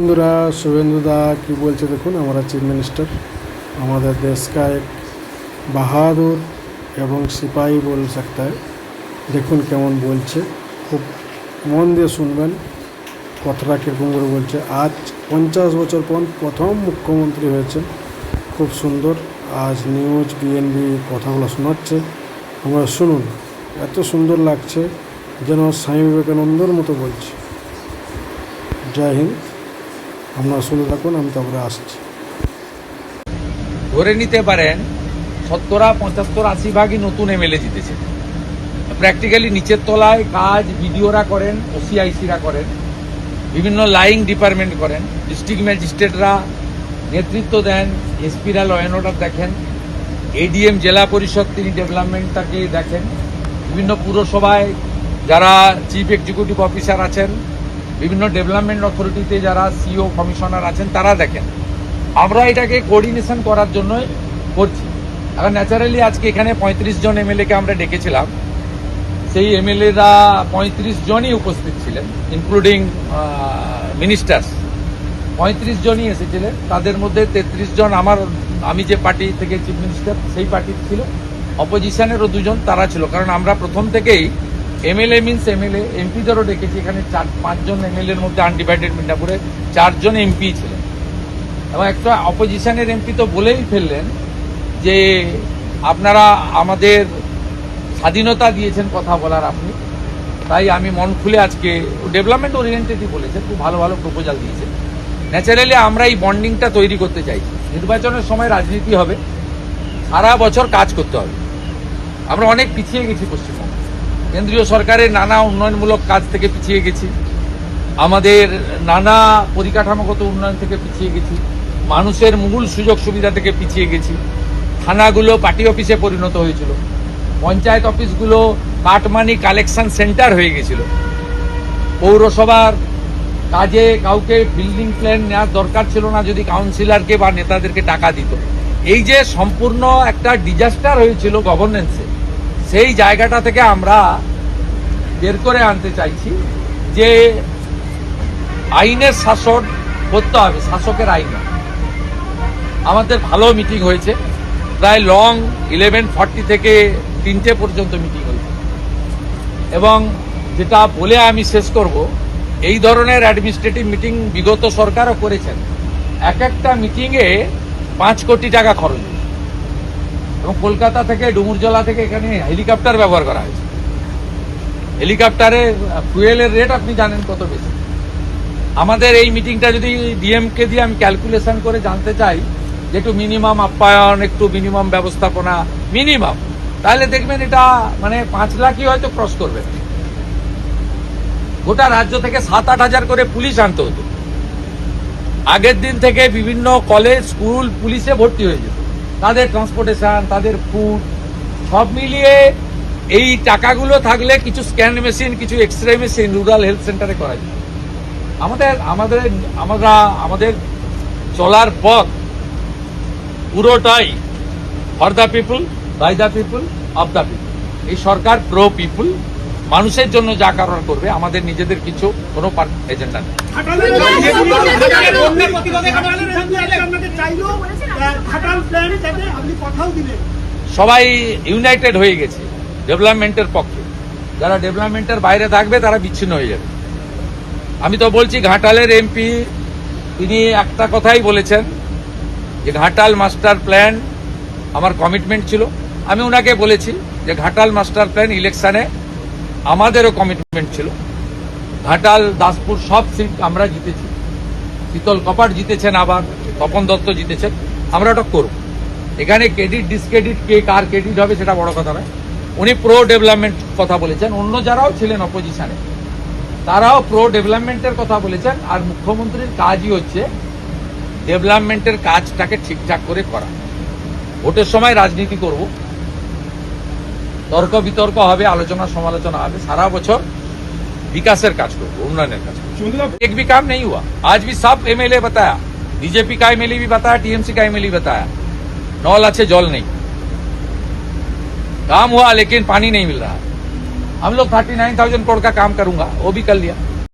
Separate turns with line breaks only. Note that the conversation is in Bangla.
বন্ধুরা, শুভেন্দুদা কি বলছে দেখুন। আমরা চিফ মিনিস্টার আমাদের देश का एक বাহাদুর এবং সিপাহী বল सकता है। দেখুন কেমন বলছে, খুব মন দিয়ে শুনবেন কথাটা কীরকম করে বলছে। আজ 50 বছর পর প্রথম মুখ্যমন্ত্রী হয়েছে, খুব সুন্দর। আজ নিউজ বিএনবি কথাগুলো শোনাচ্ছে, আমরা শুনুন। এত সুন্দর লাগছে যেন স্বামী বিবেকানন্দর মতো বলছে। জয় হিন্দ। আপনারা শুনে থাকুন, আমি তারপরে আসছি।
ধরে নিতে পারেন 70-75-80 ভাগই নতুন এমএলএ জিতেছে। প্র্যাকটিক্যালি নিচের তলায় কাজ বিডিওরা করেন, ওসিআইসিরা করেন, বিভিন্ন লাইং ডিপার্টমেন্ট করেন, ডিস্ট্রিক্ট ম্যাজিস্ট্রেটরা নেতৃত্ব দেন, এসপিরা ল অ্যান্ড অর্ডার দেখেন, এডিএম জেলা পরিষদ তিনি ডেভেলপমেন্টটাকে দেখেন, বিভিন্ন পুরসভায় যারা চিফ এক্সিকিউটিভ অফিসার আছেন, বিভিন্ন ডেভেলপমেন্ট অথরিটিতে যারা সিও কমিশনার আছেন তারা দেখেন। আমরা এটাকে কোঅর্ডিনেশন করার জন্যই করছি। এখন ন্যাচারালি আজকে এখানে 35 জন এমএলএকে আমরা ডেকেছিলাম, সেই এমএলএরা 35 জনই উপস্থিত ছিলেন, ইনক্লুডিং মিনিস্টার্স। 35 জনই এসেছিলেন, তাদের মধ্যে 33 জন আমি যে পার্টি থেকে চিফ মিনিস্টার সেই পার্টির ছিল, অপোজিশনেরও 2 জন তারা ছিল। কারণ আমরা প্রথম থেকেই এমএলএ মিনস এমএলএ, এমপিদেরও ডেকেছি। এখানে 4-5 জন এমএলএর মধ্যে আনডিভাইডেড মিদনাপুরে 4 জন এমপি ছিলেন, এবং একটা অপোজিশনের এমপি তো বলেই ফেললেন যে আপনারা আমাদের স্বাধীনতা দিয়েছেন কথা বলার আপনি, তাই আমি মন খুলে আজকে ডেভেলপমেন্ট ওরিয়েন্টেডই বলেছেন, খুব ভালো ভালো প্রপোজাল দিয়েছে। ন্যাচারালি আমরা এই বন্ডিংটা তৈরি করতে চাইছি। নির্বাচনের সময় রাজনীতি হবে, সারা বছর কাজ করতে হবে। আমরা অনেক পিছিয়ে গেছি পশ্চিমবঙ্গে, কেন্দ্রীয় সরকারের নানা উন্নয়নমূলক কাজ থেকে পিছিয়ে গেছি, আমাদের নানা পরিকাঠামোগত উন্নয়ন থেকে পিছিয়ে গেছি, মানুষের মূল সুযোগ সুবিধা থেকে পিছিয়ে গেছি। থানাগুলো পার্টি অফিসে পরিণত হয়েছিল, পঞ্চায়েত অফিসগুলো কাটমানি কালেকশন সেন্টার হয়ে গেছিল, পৌরসভার কাজে কাউকে বিল্ডিং প্ল্যান নেওয়ার দরকার ছিল না যদি কাউন্সিলরকে বা নেতাদেরকে টাকা দিত। এই যে সম্পূর্ণ একটা ডিজাস্টার হয়েছিল গভর্নেন্সে, সেই জায়গাটা থেকে আমরা বের করে আনতে চাইছি যে আইনের শাসন করতে হবে, শাসকের আইন। আমাদের ভালো মিটিং হয়েছে, প্রায় লং 11:40 থেকে 3টে পর্যন্ত মিটিং হয়েছে। এবং যেটা বলে আমি শেষ করব, এই ধরনের অ্যাডমিনিস্ট্রেটিভ মিটিং বিগত সরকারও করেছেন। এক একটা মিটিংয়ে 5 কোটি টাকা খরচ হয়েছে, এবং কলকাতা থেকে ডুমুরজলা থেকে এখানে হেলিকপ্টার ব্যবহার করা হয়েছে। হেলিকপ্টারে ফুয়েলের রেট আপনি জানেন কত বেশি। আমাদের এই মিটিংটা যদি ডিএমকে দিয়ে আমি ক্যালকুলেশন করে জানতে চাই যে একটু মিনিমাম আপ্যায়ন, একটু মিনিমাম ব্যবস্থাপনা মিনিমাম, তাহলে দেখবেন এটা মানে 5 লাখই হয়তো ক্রস করবে। গোটা রাজ্য থেকে 7-8 হাজার করে পুলিশ আনতে হতো। আগের দিন থেকে বিভিন্ন কলেজ স্কুল পুলিশে ভর্তি হয়ে যেত, তাদের ট্রান্সপোর্টেশন, তাদের ফুড সব মিলিয়ে এই টাকাগুলো থাকলে কিছু স্ক্যান মেশিন, কিছু এক্সরে মেশিন রুরাল হেলথ সেন্টারে করা যায়। আমাদের চলার পথ পুরোটাই for the people, by the people, of the people. এই সরকার প্রো পিপুল, মানুষের জন্য যা কারণ করবে, আমাদের নিজেদের কিছু কোনো এজেন্ডা নেই। সবাই ইউনাইটেড হয়ে গেছে ডেভেলপমেন্টের পক্ষে। যারা ডেভেলপমেন্টের বাইরে থাকবে তারা বিচ্ছিন্ন হয়ে যাবে। আমি তো বলছি, ঘাটালের এমপি তিনি একটা কথাই বলেছেন যে ঘাটাল মাস্টার প্ল্যান আমার কমিটমেন্ট ছিল। আমি ওনাকে বলেছি যে ঘাটাল মাস্টার প্ল্যান ইলেকশনে আমাদেরও কমিটমেন্ট ছিল। ঘাটাল, দাসপুর সব সিট আমরা জিতেছি, শীতল কপাট জিতেছেন, আবার তপন দত্ত জিতেছেন। আমরা ওটা করব। এখানে ক্রেডিট ডিসক্রেডিট কে কার ক্রেডিট হবে সেটা বড় কথা নয়। উনি প্রো ডেভেলপমেন্ট কথা বলেছেন, অন্য যারাও ছিলেন অপোজিশনে তারাও প্রো ডেভেলপমেন্টের কথা বলেছেন। আর মুখ্যমন্ত্রীর কাজই হচ্ছে ডেভেলপমেন্টের কাজটাকে ঠিকঠাক করে করা। ভোটের সময় রাজনীতি করব, তর্ক বিতর্ক হবে, আলোচনা সমালোচনা হবে, সারা বছর विकासेर काज करबो, उन्नयनेर काज करबो। एक भी काम नहीं हुआ। आज भी सब एमएलए बताया, बीजेपी का एमएलए भी बताया, टीएमसी का एमएलए बताया, नल अच्छे जल नहीं। काम हुआ लेकिन पानी नहीं मिल रहा। हम लोग 39,000 करोड़ का काम करूंगा, वो भी कर लिया।